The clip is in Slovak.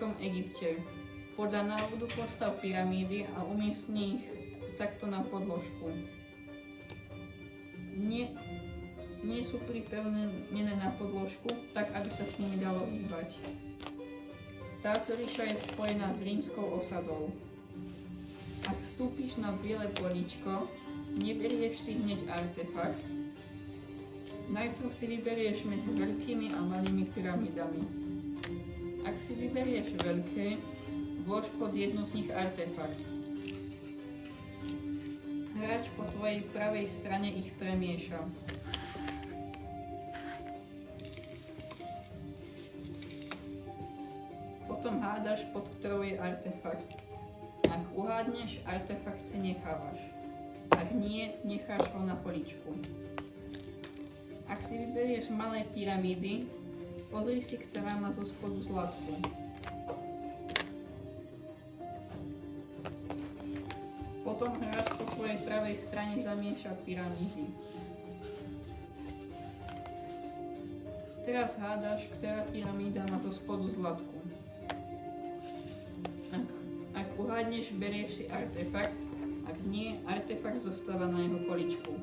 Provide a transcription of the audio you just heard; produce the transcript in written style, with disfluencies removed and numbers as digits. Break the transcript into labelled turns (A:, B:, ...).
A: starovekom Egypte. Podľa návodu postav pyramídy a umiestni ich takto na podložku. Nie sú pripevnené na podložku, tak aby sa s nimi dalo hýbať. Táto ríša je spojená s rímskou osadou. Ak vstúpiš na biele políčko, neberieš si hneď artefakt. Najprv si vyberieš medzi veľkými a malými pyramidami. Ak si vyberieš veľké, vlož pod jednu z nich artefakt. Hráč po tvojej pravej strane ich premieša. Potom hádaš, pod ktorou je artefakt. Ak uhádneš, artefakt si nechávaš. Ak nie, necháš ho na políčku. Ak si vyberieš malé pyramídy, pozri si, ktorá má zo spodu zlatku. Potom hráč po tvojej pravej strane zamieša pyramídy. Teraz hádaš, ktorá pyramída má zo spodu zlatku. Ak uhádneš, berieš si artefakt, ak nie, artefakt zostáva na jeho poličku.